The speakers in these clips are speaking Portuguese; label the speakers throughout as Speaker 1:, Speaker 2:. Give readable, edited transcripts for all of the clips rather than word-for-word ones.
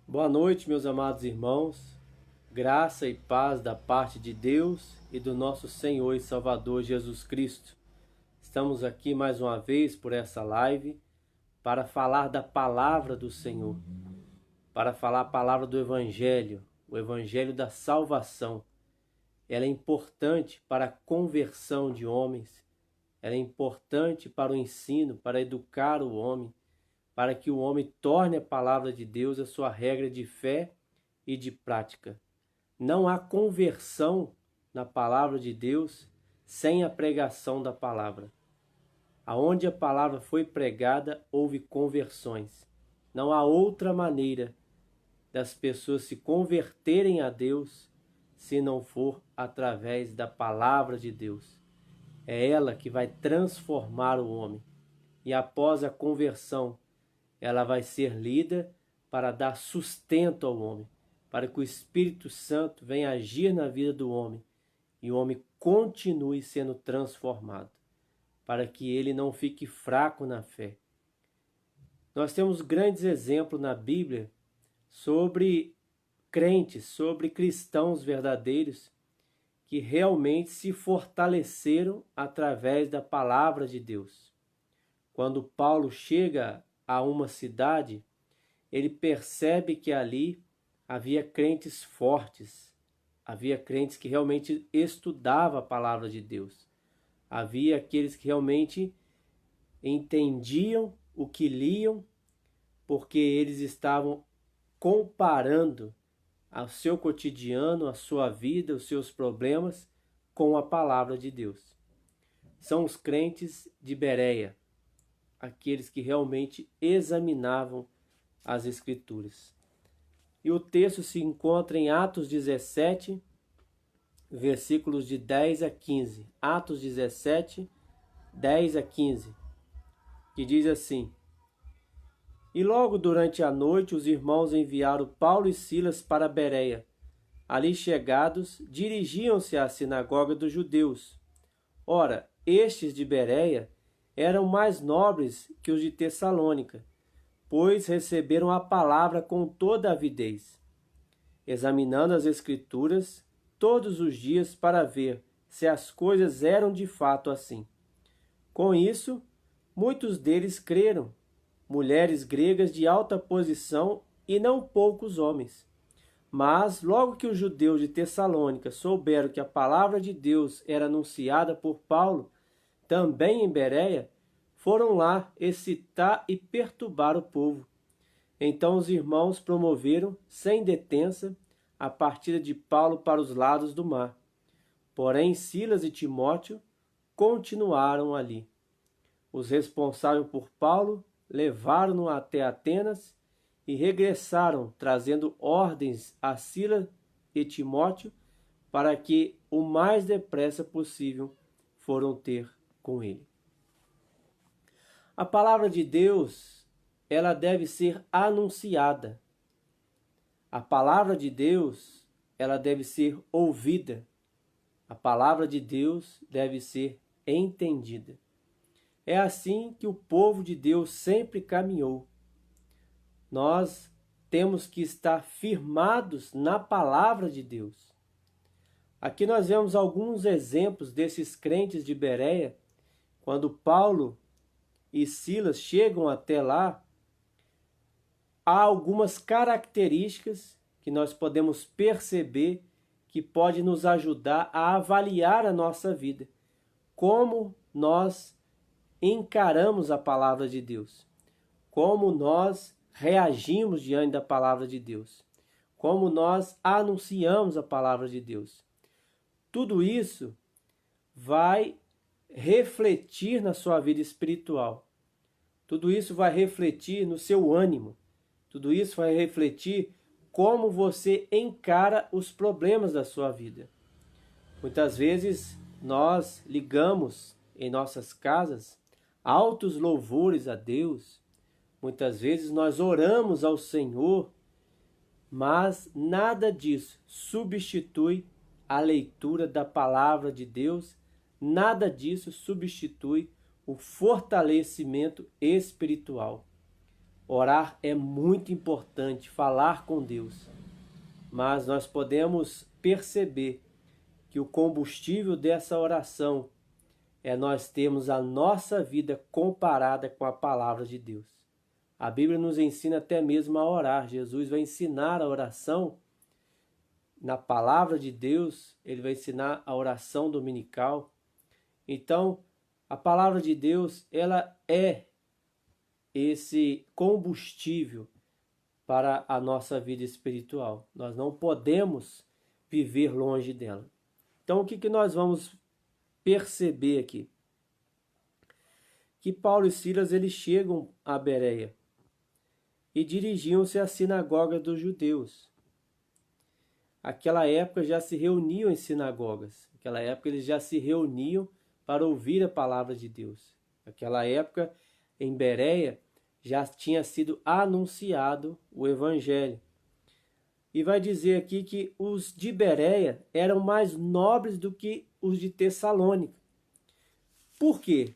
Speaker 1: Boa noite, meus amados irmãos. Graça e paz da parte de Deus e do nosso Senhor e Salvador Jesus Cristo. Estamos aqui mais uma vez por essa live para falar da palavra do Senhor, para falar a palavra do Evangelho, o Evangelho da salvação. Ela é importante para a conversão de homens, ela é importante para o ensino, para educar o homem, para que o homem torne a palavra de Deus a sua regra de fé e de prática. Não há conversão na palavra de Deus sem a pregação da palavra. Aonde a palavra foi pregada, houve conversões. Não há outra maneira das pessoas se converterem a Deus se não for através da palavra de Deus. É ela que vai transformar o homem. E após a conversão, ela vai ser lida para dar sustento ao homem, para que o Espírito Santo venha agir na vida do homem e o homem continue sendo transformado, para que ele não fique fraco na fé. Nós temos grandes exemplos na Bíblia sobre crentes, sobre cristãos verdadeiros que realmente se fortaleceram através da palavra de Deus. Quando Paulo chega a uma cidade, ele percebe que ali havia crentes fortes, havia crentes que realmente estudavam a palavra de Deus, havia aqueles que realmente entendiam o que liam, porque eles estavam comparando o seu cotidiano, a sua vida, os seus problemas com a palavra de Deus. São os crentes de Bereia, aqueles que realmente examinavam as Escrituras. E o texto se encontra em Atos 17, versículos de 10 a 15. Atos 17, 10 a 15, que diz assim: E logo durante a noite os irmãos enviaram Paulo e Silas para Bereia. Ali chegados, dirigiam-se à sinagoga dos judeus. Ora, estes de Bereia eram mais nobres que os de Tessalônica, pois receberam a palavra com toda avidez, examinando as Escrituras todos os dias para ver se as coisas eram de fato assim. Com isso, muitos deles creram, mulheres gregas de alta posição e não poucos homens. Mas, logo que os judeus de Tessalônica souberam que a palavra de Deus era anunciada por Paulo, também em Bereia, foram lá excitar e perturbar o povo. Então os irmãos promoveram, sem detença, a partida de Paulo para os lados do mar. Porém, Silas e Timóteo continuaram ali. Os responsáveis por Paulo levaram-no até Atenas e regressaram, trazendo ordens a Silas e Timóteo para que o mais depressa possível foram ter com ele. A palavra de Deus, ela deve ser anunciada. A palavra de Deus, ela deve ser ouvida. A palavra de Deus deve ser entendida. É assim que o povo de Deus sempre caminhou. Nós temos que estar firmados na palavra de Deus. Aqui nós vemos alguns exemplos desses crentes de Bereia. Quando Paulo e Silas chegam até lá, há algumas características que nós podemos perceber que pode nos ajudar a avaliar a nossa vida. Como nós encaramos a palavra de Deus. Como nós reagimos diante da palavra de Deus. Como nós anunciamos a palavra de Deus. Tudo isso vai refletir na sua vida espiritual. Tudo isso vai refletir no seu ânimo. Tudo isso vai refletir como você encara os problemas da sua vida. Muitas vezes nós ligamos em nossas casas altos louvores a Deus. Muitas vezes nós oramos ao Senhor, mas nada disso substitui a leitura da palavra de Deus, nada disso substitui o fortalecimento espiritual. Orar é muito importante, falar com Deus. Mas nós podemos perceber que o combustível dessa oração é nós termos a nossa vida comparada com a palavra de Deus. A Bíblia nos ensina até mesmo a orar. Jesus vai ensinar a oração na palavra de Deus, ele vai ensinar a oração dominical. Então, a palavra de Deus, ela é esse combustível para a nossa vida espiritual. Nós não podemos viver longe dela. Então, o que nós vamos perceber aqui? Que Paulo e Silas, eles chegam a Bereia e dirigiam-se à sinagoga dos judeus. Aquela época já se reuniam em sinagogas. Naquela época eles já se reuniam para ouvir a palavra de Deus. Naquela época, em Bereia, já tinha sido anunciado o evangelho. E vai dizer aqui que os de Bereia eram mais nobres do que os de Tessalônica. Por quê?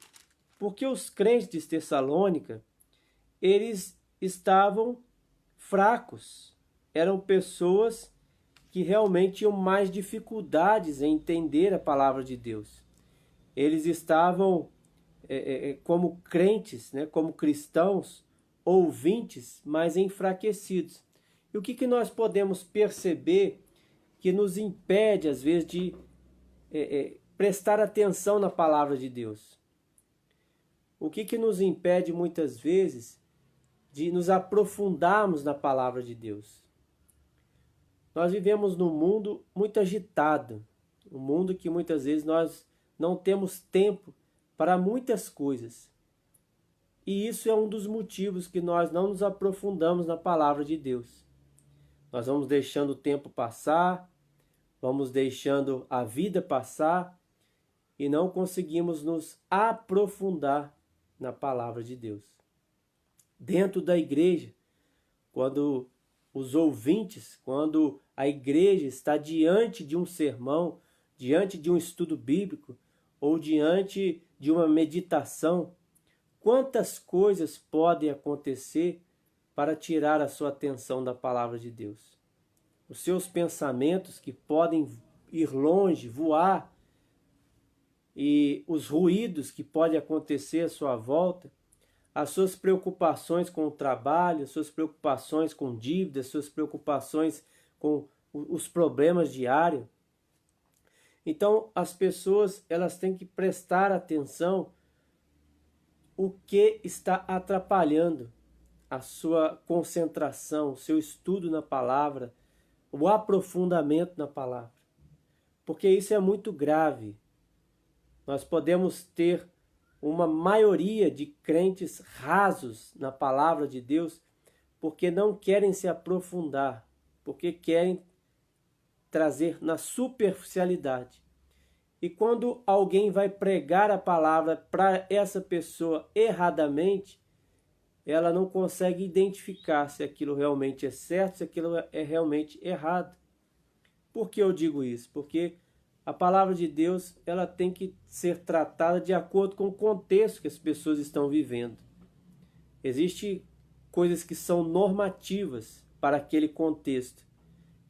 Speaker 1: Porque os crentes de Tessalônica, eles estavam fracos. Eram pessoas que realmente tinham mais dificuldades em entender a palavra de Deus. Eles estavam como crentes, né, como cristãos, ouvintes, mas enfraquecidos. E o que nós podemos perceber que nos impede, às vezes, de prestar atenção na palavra de Deus? O que nos impede, muitas vezes, de nos aprofundarmos na palavra de Deus? Nós vivemos num mundo muito agitado, um mundo que muitas vezes nós não temos tempo para muitas coisas. E isso é um dos motivos que nós não nos aprofundamos na palavra de Deus. Nós vamos deixando o tempo passar, vamos deixando a vida passar e não conseguimos nos aprofundar na palavra de Deus. Dentro da igreja, quando os ouvintes, quando a igreja está diante de um sermão, diante de um estudo bíblico ou diante de uma meditação, quantas coisas podem acontecer para tirar a sua atenção da palavra de Deus? Os seus pensamentos que podem ir longe, voar, e os ruídos que podem acontecer à sua volta, as suas preocupações com o trabalho, as suas preocupações com dívidas, as suas preocupações com os problemas diários. Então, as pessoas, elas têm que prestar atenção o que está atrapalhando a sua concentração, o seu estudo na palavra, o aprofundamento na palavra. Porque isso é muito grave. Nós podemos ter uma maioria de crentes rasos na palavra de Deus porque não querem se aprofundar, porque querem trazer na superficialidade. E quando alguém vai pregar a palavra para essa pessoa erradamente, ela não consegue identificar se aquilo realmente é certo, se aquilo é realmente errado. Por que eu digo isso? Porque a palavra de Deus, ela tem que ser tratada de acordo com o contexto que as pessoas estão vivendo. Existem coisas que são normativas para aquele contexto.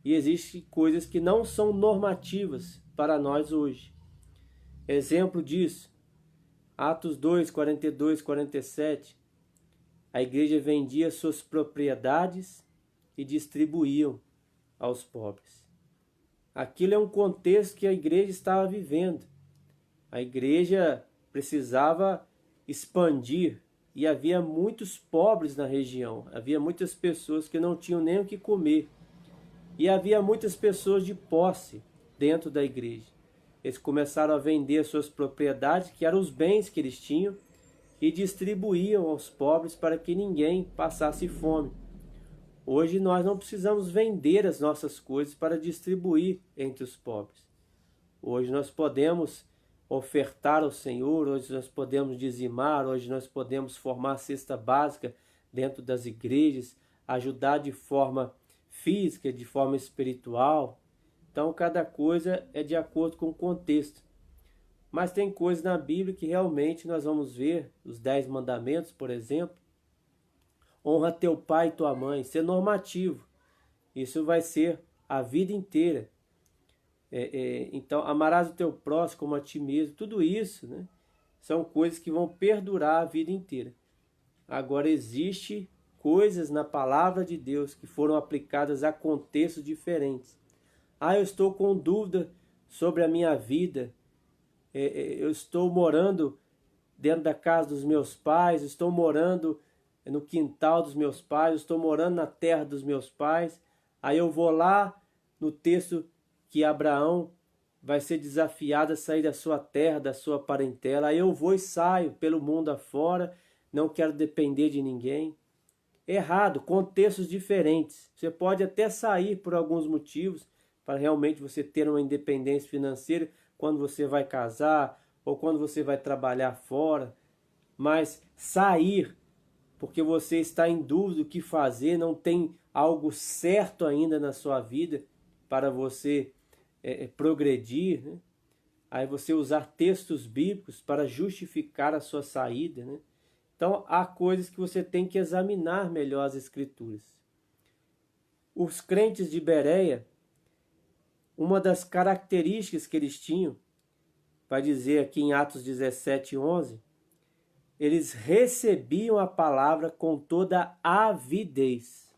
Speaker 1: E existem coisas que não são normativas para nós hoje. Exemplo disso, Atos 2, 42, 47. A igreja vendia suas propriedades e distribuíam aos pobres. Aquilo é um contexto que a igreja estava vivendo. A igreja precisava expandir e havia muitos pobres na região. Havia muitas pessoas que não tinham nem o que comer. E havia muitas pessoas de posse dentro da igreja. Eles começaram a vender suas propriedades, que eram os bens que eles tinham, e distribuíam aos pobres para que ninguém passasse fome. Hoje nós não precisamos vender as nossas coisas para distribuir entre os pobres. Hoje nós podemos ofertar ao Senhor, hoje nós podemos dizimar, hoje nós podemos formar cesta básica dentro das igrejas, ajudar de forma física, de forma espiritual. Então cada coisa é de acordo com o contexto. Mas tem coisas na Bíblia que realmente nós vamos ver, os 10 mandamentos, por exemplo, honra teu pai e tua mãe. Isso é normativo. Isso vai ser a vida inteira. Então, amarás o teu próximo como a ti mesmo. Tudo isso, né, são coisas que vão perdurar a vida inteira. Agora, existe coisas na palavra de Deus que foram aplicadas a contextos diferentes. Eu estou com dúvida sobre a minha vida. Eu estou morando dentro da casa dos meus pais, estou morando no quintal dos meus pais, estou morando na terra dos meus pais. Aí eu vou lá no texto que Abraão vai ser desafiado a sair da sua terra, da sua parentela. Aí eu vou e saio pelo mundo afora, não quero depender de ninguém. Errado, contextos diferentes. Você pode até sair por alguns motivos, para realmente você ter uma independência financeira, quando você vai casar ou quando você vai trabalhar fora. Mas sair porque você está em dúvida do que fazer, não tem algo certo ainda na sua vida para você progredir, né? Aí você usar textos bíblicos para justificar a sua saída, né? Então, há coisas que você tem que examinar melhor as Escrituras. Os crentes de Bereia, uma das características que eles tinham, vai dizer aqui em Atos 17:11, eles recebiam a palavra com toda avidez.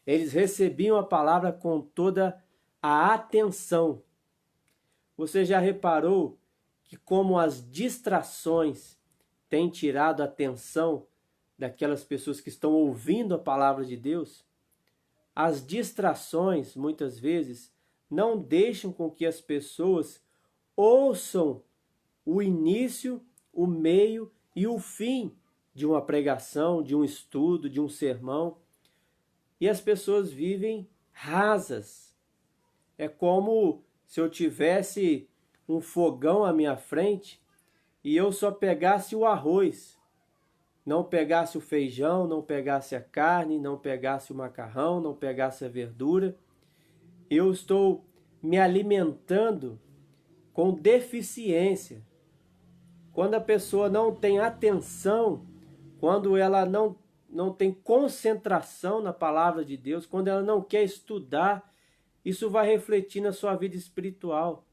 Speaker 1: Eles recebiam a palavra com toda a atenção. Você já reparou que como as distrações têm tirado a atenção daquelas pessoas que estão ouvindo a palavra de Deus? As distrações, muitas vezes, não deixam com que as pessoas ouçam o início, o meio e o fim de uma pregação, de um estudo, de um sermão. E as pessoas vivem rasas. É como se eu tivesse um fogão à minha frente e eu só pegasse o arroz, não pegasse o feijão, não pegasse a carne, não pegasse o macarrão, não pegasse a verdura. Eu estou me alimentando com deficiência. Quando a pessoa não tem atenção, quando ela não tem concentração na palavra de Deus, quando ela não quer estudar, isso vai refletir na sua vida espiritual.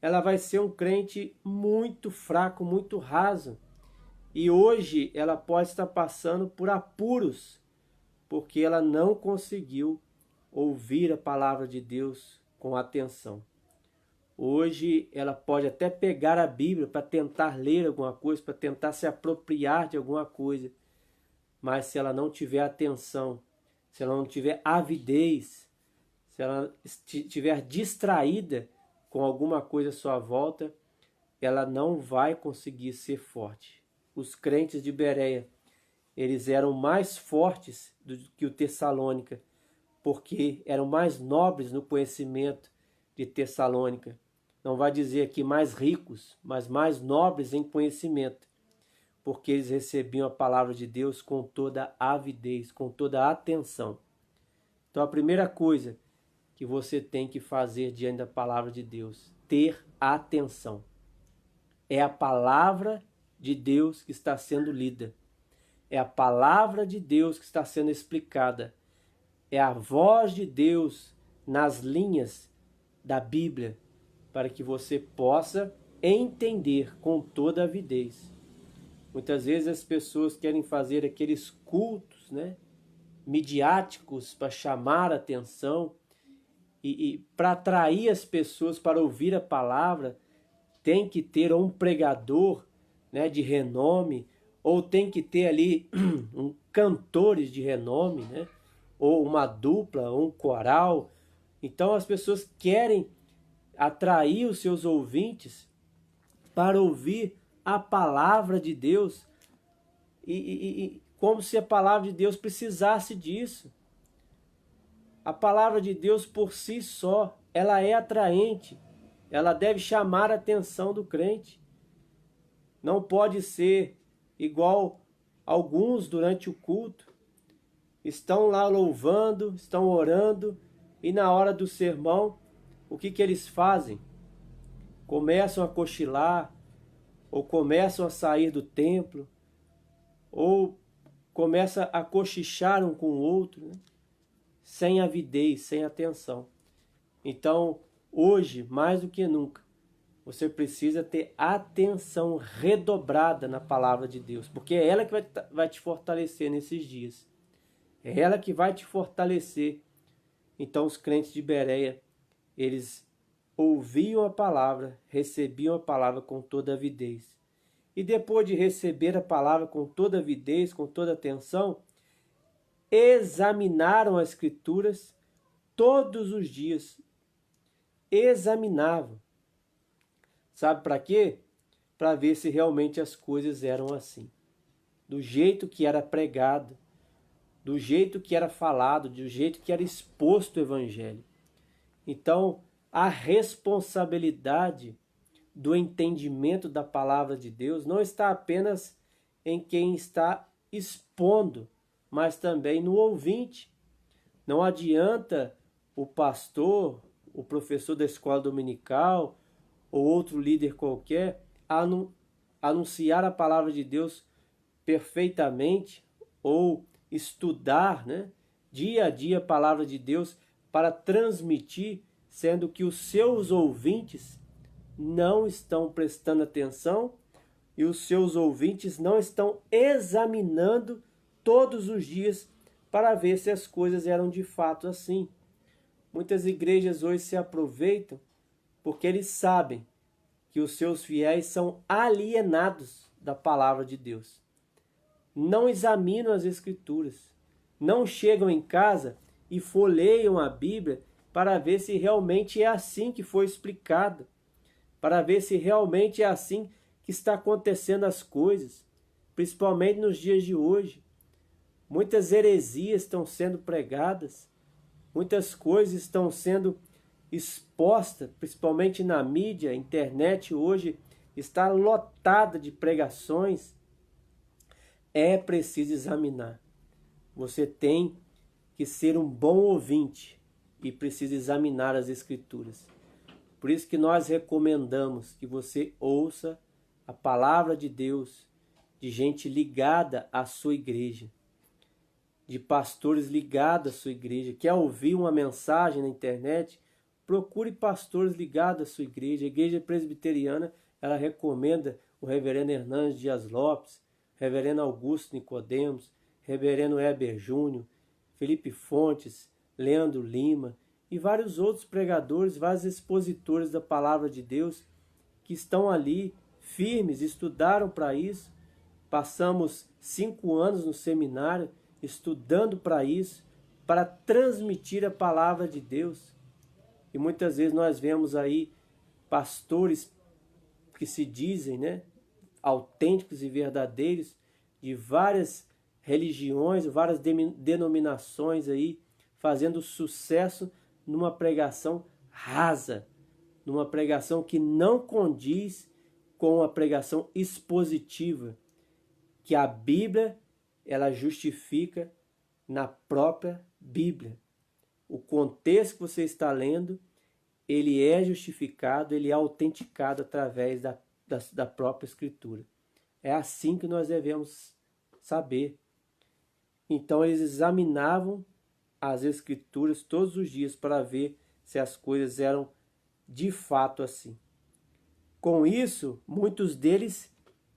Speaker 1: Ela vai ser um crente muito fraco, muito raso. E hoje ela pode estar passando por apuros, porque ela não conseguiu ouvir a palavra de Deus com atenção. Hoje ela pode até pegar a Bíblia para tentar ler alguma coisa, para tentar se apropriar de alguma coisa. Mas se ela não tiver atenção, se ela não tiver avidez, se ela estiver distraída com alguma coisa à sua volta, ela não vai conseguir ser forte. Os crentes de Bereia, eles eram mais fortes do que o Tessalônica, porque eram mais nobres no conhecimento de Tessalônica. Não vai dizer aqui mais ricos, mas mais nobres em conhecimento, porque eles recebiam a palavra de Deus com toda a avidez, com toda a atenção. Então a primeira coisa que você tem que fazer diante da palavra de Deus, ter atenção. É a palavra de Deus que está sendo lida. É a palavra de Deus que está sendo explicada. É a voz de Deus nas linhas da Bíblia, para que você possa entender com toda a avidez. Muitas vezes as pessoas querem fazer aqueles cultos, né, midiáticos para chamar a atenção e para atrair as pessoas para ouvir a palavra, tem que ter um pregador, né, de renome, ou tem que ter ali cantores de renome, né, ou uma dupla, ou um coral. Então as pessoas querem atrair os seus ouvintes para ouvir a palavra de Deus e como se a palavra de Deus precisasse disso. A palavra de Deus por si só, ela é atraente, ela deve chamar a atenção do crente. Não pode ser igual alguns durante o culto, estão lá louvando, estão orando, e na hora do sermão, o que eles fazem? Começam a cochilar, ou começam a sair do templo, ou começa a cochichar um com o outro, né? Sem avidez, sem atenção. Então, hoje, mais do que nunca, você precisa ter atenção redobrada na palavra de Deus, porque é ela que vai te fortalecer nesses dias. É ela que vai te fortalecer. Então, os crentes de Bereia, eles ouviam a palavra, recebiam a palavra com toda avidez. E depois de receber a palavra com toda avidez, com toda atenção, examinaram as Escrituras todos os dias. Examinavam. Sabe para quê? Para ver se realmente as coisas eram assim. Do jeito que era pregado, do jeito que era falado, do jeito que era exposto o Evangelho. Então, a responsabilidade do entendimento da palavra de Deus não está apenas em quem está expondo, mas também no ouvinte. Não adianta o pastor, o professor da escola dominical ou outro líder qualquer anunciar a palavra de Deus perfeitamente ou estudar, né, dia a dia a palavra de Deus para transmitir, sendo que os seus ouvintes não estão prestando atenção e os seus ouvintes não estão examinando todos os dias para ver se as coisas eram de fato assim. Muitas igrejas hoje se aproveitam porque eles sabem que os seus fiéis são alienados da palavra de Deus. Não examinam as Escrituras, não chegam em casa e folheiam a Bíblia para ver se realmente é assim que foi explicado, para ver se realmente é assim que está acontecendo as coisas, principalmente nos dias de hoje. Muitas heresias estão sendo pregadas, muitas coisas estão sendo expostas, principalmente na mídia. A internet hoje está lotada de pregações. É preciso examinar. Você tem que ser um bom ouvinte e precisa examinar as Escrituras. Por isso que nós recomendamos que você ouça a palavra de Deus de gente ligada à sua igreja, de pastores ligados à sua igreja. Quer ouvir uma mensagem na internet? Procure pastores ligados à sua igreja. A igreja presbiteriana, ela recomenda o reverendo Hernandes Dias Lopes, reverendo Augusto Nicodemos, reverendo Heber Júnior, Felipe Fontes, Leandro Lima e vários outros pregadores, vários expositores da palavra de Deus que estão ali firmes, estudaram para isso. Passamos 5 anos no seminário estudando para isso, para transmitir a palavra de Deus. E muitas vezes nós vemos aí pastores que se dizem, né, autênticos e verdadeiros, de várias religiões, várias denominações aí, fazendo sucesso numa pregação rasa, numa pregação que não condiz com a pregação expositiva, que a Bíblia, ela justifica na própria Bíblia. O contexto que você está lendo, ele é justificado, ele é autenticado através da própria Escritura. É assim que nós devemos saber. Então eles examinavam as Escrituras todos os dias para ver se as coisas eram de fato assim. Com isso, muitos deles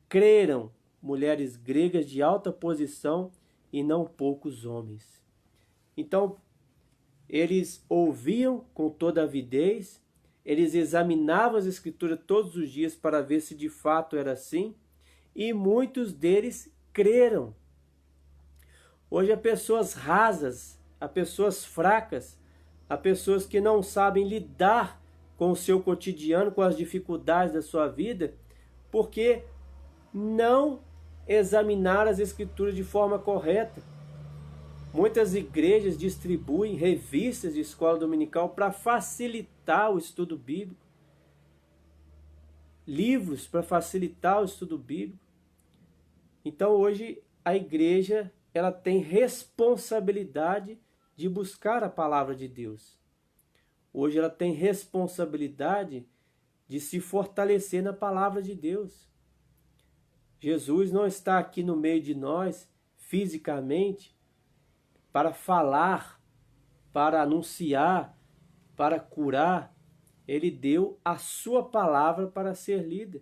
Speaker 1: creram, mulheres gregas de alta posição e não poucos homens. Então, eles ouviam com toda avidez, eles examinavam as Escrituras todos os dias para ver se de fato era assim, e muitos deles creram. Hoje há pessoas rasas, há pessoas fracas, há pessoas que não sabem lidar com o seu cotidiano, com as dificuldades da sua vida, porque não examinar as Escrituras de forma correta. Muitas igrejas distribuem revistas de escola dominical para facilitar o estudo bíblico, livros para facilitar o estudo bíblico. Então hoje a igreja, ela tem responsabilidade de buscar a palavra de Deus. Hoje ela tem responsabilidade de se fortalecer na palavra de Deus. Jesus não está aqui no meio de nós fisicamente, para falar, para anunciar, para curar. Ele deu a sua palavra para ser lida.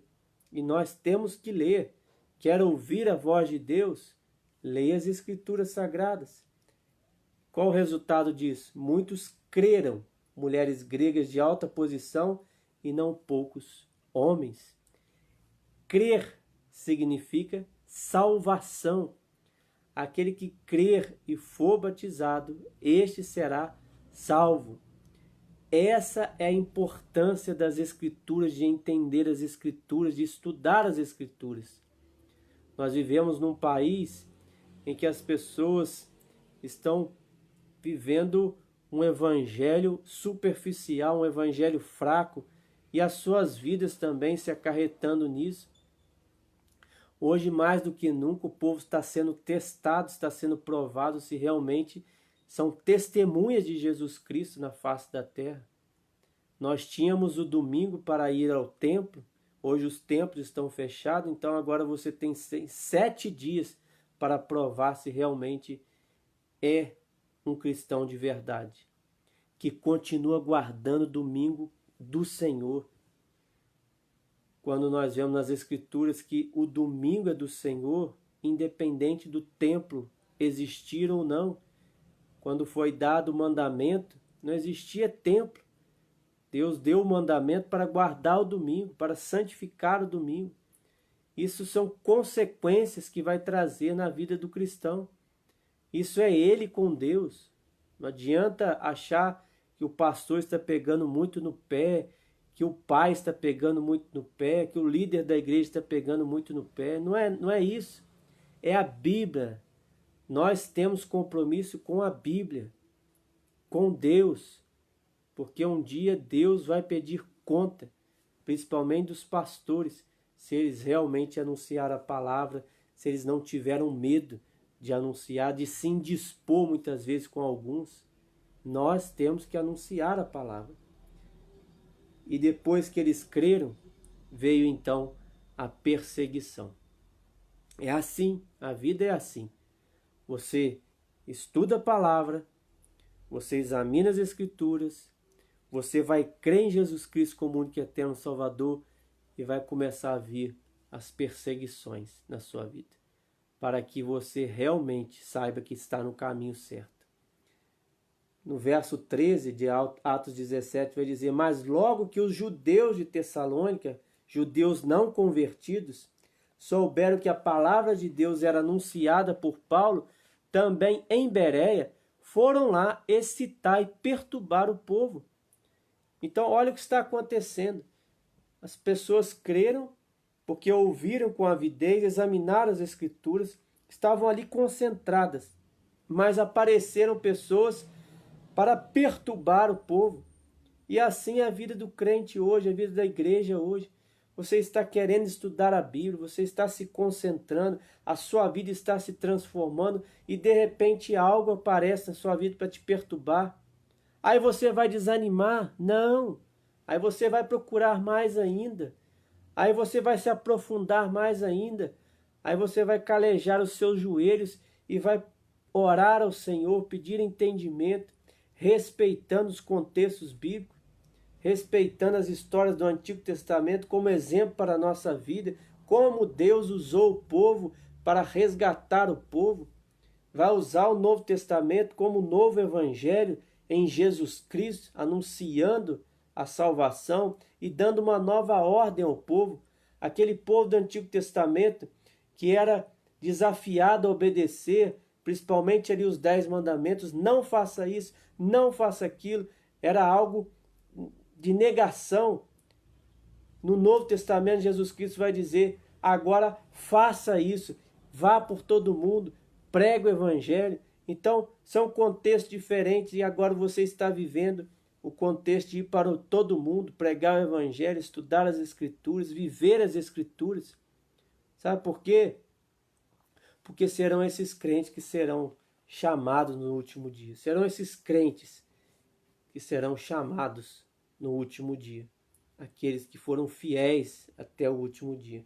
Speaker 1: E nós temos que ler. Quer ouvir a voz de Deus? Leia as Escrituras Sagradas. Qual o resultado disso? Muitos creram, mulheres gregas de alta posição e não poucos homens. Crer significa salvação. Aquele que crer e for batizado, este será salvo. Essa é a importância das Escrituras, de entender as Escrituras, de estudar as Escrituras. Nós vivemos num país em que as pessoas estão vivendo um evangelho superficial, um evangelho fraco, e as suas vidas também se acarretando nisso. Hoje, mais do que nunca, o povo está sendo testado, está sendo provado se realmente são testemunhas de Jesus Cristo na face da terra. Nós tínhamos o domingo para ir ao templo, hoje os templos estão fechados, então agora você tem 7 dias para provar se realmente é um cristão de verdade, que continua guardando o domingo do Senhor. Quando nós vemos nas Escrituras que o domingo é do Senhor, independente do templo existir ou não. Quando foi dado o mandamento, não existia templo. Deus deu o mandamento para guardar o domingo, para santificar o domingo. Isso são consequências que vai trazer na vida do cristão. Isso é ele com Deus. Não adianta achar que o pastor está pegando muito no pé, que o pai está pegando muito no pé, que o líder da igreja está pegando muito no pé. Não é isso. É a Bíblia. Nós temos compromisso com a Bíblia, com Deus, porque um dia Deus vai pedir conta, principalmente dos pastores, se eles realmente anunciaram a palavra, se eles não tiveram medo de anunciar, de se indispor muitas vezes com alguns. Nós temos que anunciar a palavra. E depois que eles creram, veio então a perseguição. É assim, a vida é assim. Você estuda a palavra, você examina as Escrituras, você vai crer em Jesus Cristo como único e eterno Salvador e vai começar a vir as perseguições na sua vida, para que você realmente saiba que está no caminho certo. No verso 13 de Atos 17 vai dizer: mas logo que os judeus de Tessalônica, judeus não convertidos, souberam que a palavra de Deus era anunciada por Paulo, também em Bereia, foram lá excitar e perturbar o povo. Então olha o que está acontecendo. As pessoas creram porque ouviram com avidez, examinaram as Escrituras, estavam ali concentradas, mas apareceram pessoas para perturbar o povo. E assim é a vida do crente hoje, a vida da igreja hoje. Você está querendo estudar a Bíblia, você está se concentrando, a sua vida está se transformando e de repente algo aparece na sua vida para te perturbar. Aí você vai desanimar? Não. Aí você vai procurar mais ainda. Aí você vai se aprofundar mais ainda. Aí você vai calejar os seus joelhos e vai orar ao Senhor, pedir entendimento, respeitando os contextos bíblicos, respeitando as histórias do Antigo Testamento como exemplo para a nossa vida, como Deus usou o povo para resgatar o povo. Vai usar o Novo Testamento como novo evangelho em Jesus Cristo, anunciando a salvação e dando uma nova ordem ao povo. Aquele povo do Antigo Testamento que era desafiado a obedecer, principalmente ali os 10 mandamentos, não faça isso, não faça aquilo, era algo de negação. No Novo Testamento, Jesus Cristo vai dizer: agora faça isso, vá por todo mundo, pregue o evangelho. Então, são contextos diferentes e agora você está vivendo o contexto de ir para todo mundo, pregar o evangelho, estudar as Escrituras, viver as Escrituras. Sabe por quê? Porque serão esses crentes que serão chamados no último dia. Serão esses crentes que serão chamados no último dia. Aqueles que foram fiéis até o último dia.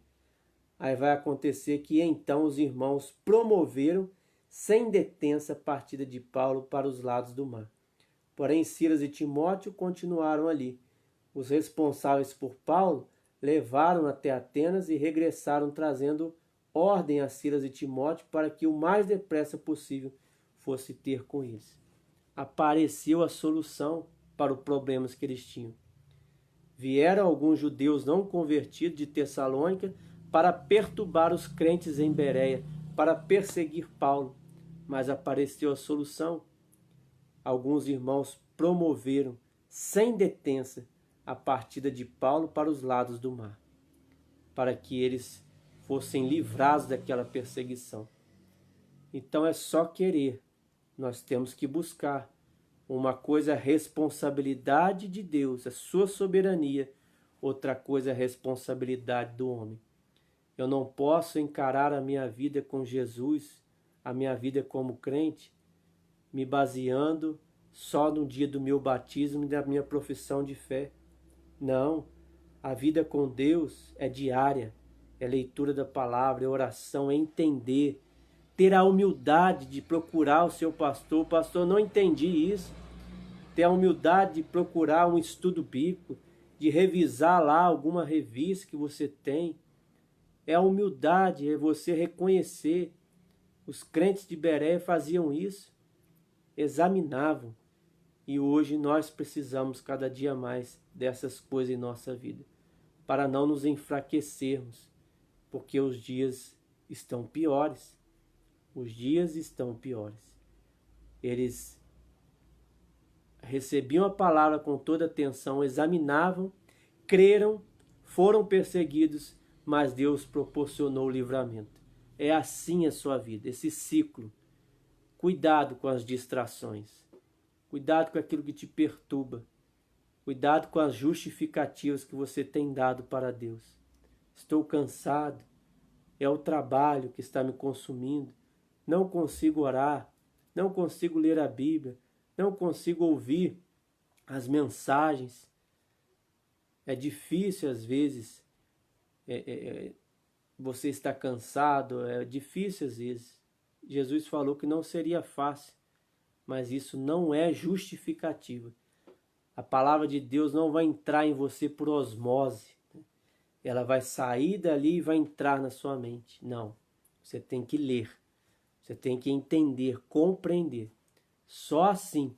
Speaker 1: Aí vai acontecer que então os irmãos promoveram sem detença a partida de Paulo para os lados do mar. Porém, Silas e Timóteo continuaram ali. Os responsáveis por Paulo levaram até Atenas e regressaram trazendo ordem a Silas e Timóteo para que o mais depressa possível fosse ter com eles. Apareceu a solução para os problemas que eles tinham. Vieram alguns judeus não convertidos de Tessalônica para perturbar os crentes em Bereia, para perseguir Paulo. Mas apareceu a solução. Alguns irmãos promoveram, sem detença, a partida de Paulo para os lados do mar, para que eles fossem livrados daquela perseguição. Então é só querer. Nós temos que buscar. Uma coisa é a responsabilidade de Deus, a sua soberania. Outra coisa é a responsabilidade do homem. Eu não posso encarar a minha vida com Jesus, a minha vida como crente, me baseando só no dia do meu batismo e da minha profissão de fé. Não, a vida com Deus é diária, é leitura da palavra, é oração, é entender, ter a humildade de procurar o seu pastor. Pastor, não entendi isso. Ter a humildade de procurar um estudo bíblico, de revisar lá alguma revista que você tem. É a humildade, é você reconhecer. Os crentes de Bereia faziam isso, examinavam. E hoje nós precisamos cada dia mais dessas coisas em nossa vida, para não nos enfraquecermos, porque os dias estão piores. Os dias estão piores. Eles recebiam a palavra com toda atenção, examinavam, creram, foram perseguidos, mas Deus proporcionou o livramento. É assim a sua vida, esse ciclo. Cuidado com as distrações. Cuidado com aquilo que te perturba. Cuidado com as justificativas que você tem dado para Deus. Estou cansado. É o trabalho que está me consumindo. Não consigo orar. Não consigo ler a Bíblia. Não consigo ouvir as mensagens. É difícil às vezes. Você está cansado. É difícil às vezes. Jesus falou que não seria fácil. Mas isso não é justificativa. A palavra de Deus não vai entrar em você por osmose. Ela vai sair dali e vai entrar na sua mente. Não. Você tem que ler. Você tem que entender, compreender. Só assim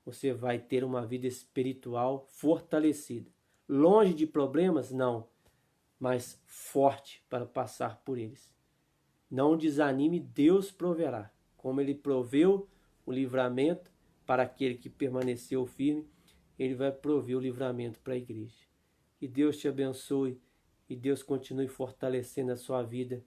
Speaker 1: você vai ter uma vida espiritual fortalecida. Longe de problemas? Não. Mas forte para passar por eles. Não desanime, Deus proverá. Como Ele proveu o livramento para aquele que permaneceu firme, Ele vai prover o livramento para a igreja. Que Deus te abençoe e Deus continue fortalecendo a sua vida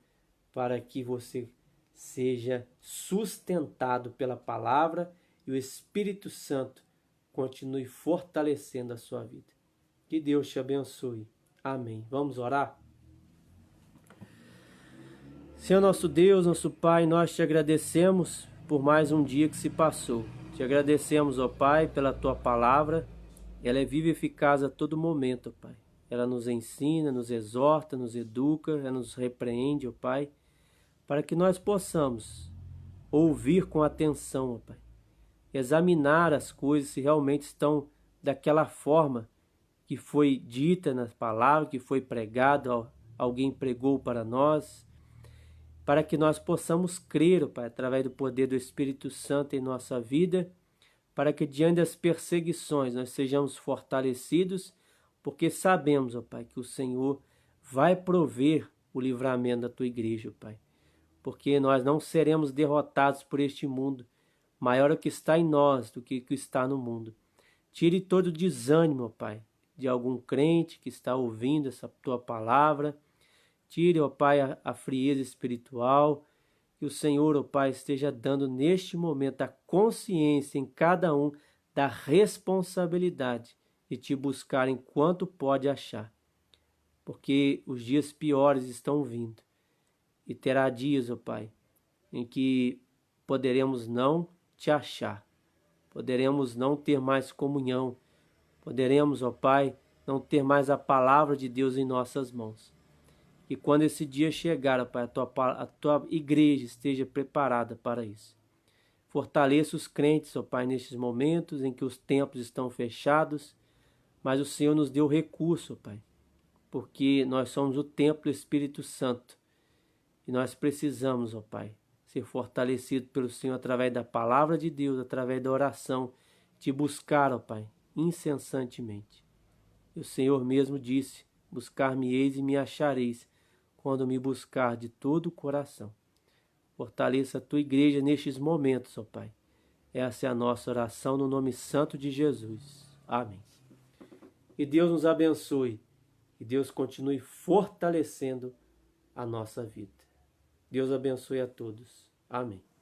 Speaker 1: para que você seja sustentado pela palavra e o Espírito Santo continue fortalecendo a sua vida. Que Deus te abençoe. Amém. Vamos orar? Senhor nosso Deus, nosso Pai, nós te agradecemos por mais um dia que se passou. Te agradecemos, ó Pai, pela Tua palavra. Ela é viva e eficaz a todo momento, ó Pai. Ela nos ensina, nos exorta, nos educa, ela nos repreende, ó Pai, para que nós possamos ouvir com atenção, ó Pai. Examinar as coisas se realmente estão daquela forma que foi dita nas palavras, que foi pregado, alguém pregou para nós, para que nós possamos crer, ó Pai, através do poder do Espírito Santo em nossa vida, para que diante das perseguições nós sejamos fortalecidos, porque sabemos, ó Pai, que o Senhor vai prover o livramento da Tua igreja, ó Pai, porque nós não seremos derrotados por este mundo. Maior é o que está em nós do que o que está no mundo. Tire todo o desânimo, ó Pai, de algum crente que está ouvindo essa Tua palavra. Tire, ó Pai, a frieza espiritual. Que o Senhor, ó Pai, esteja dando neste momento a consciência em cada um da responsabilidade de Te buscar enquanto pode achar. Porque os dias piores estão vindo. E terá dias, ó Pai, em que poderemos não Te achar. Poderemos não ter mais comunhão. Poderemos, ó Pai, não ter mais a palavra de Deus em nossas mãos. E quando esse dia chegar, ó Pai, a tua igreja esteja preparada para isso. Fortaleça os crentes, ó Pai, nestes momentos em que os templos estão fechados, mas o Senhor nos deu recurso, ó Pai, porque nós somos o templo do Espírito Santo. E nós precisamos, ó Pai, ser fortalecidos pelo Senhor através da palavra de Deus, através da oração, te buscar, ó Pai, incessantemente. E o Senhor mesmo disse: buscar-me-eis e me achareis, quando me buscar de todo o coração. Fortaleça a tua igreja nestes momentos, ó Pai. Essa é a nossa oração no nome santo de Jesus. Amém. E Deus nos abençoe. E Deus continue fortalecendo a nossa vida. Deus abençoe a todos. Amém.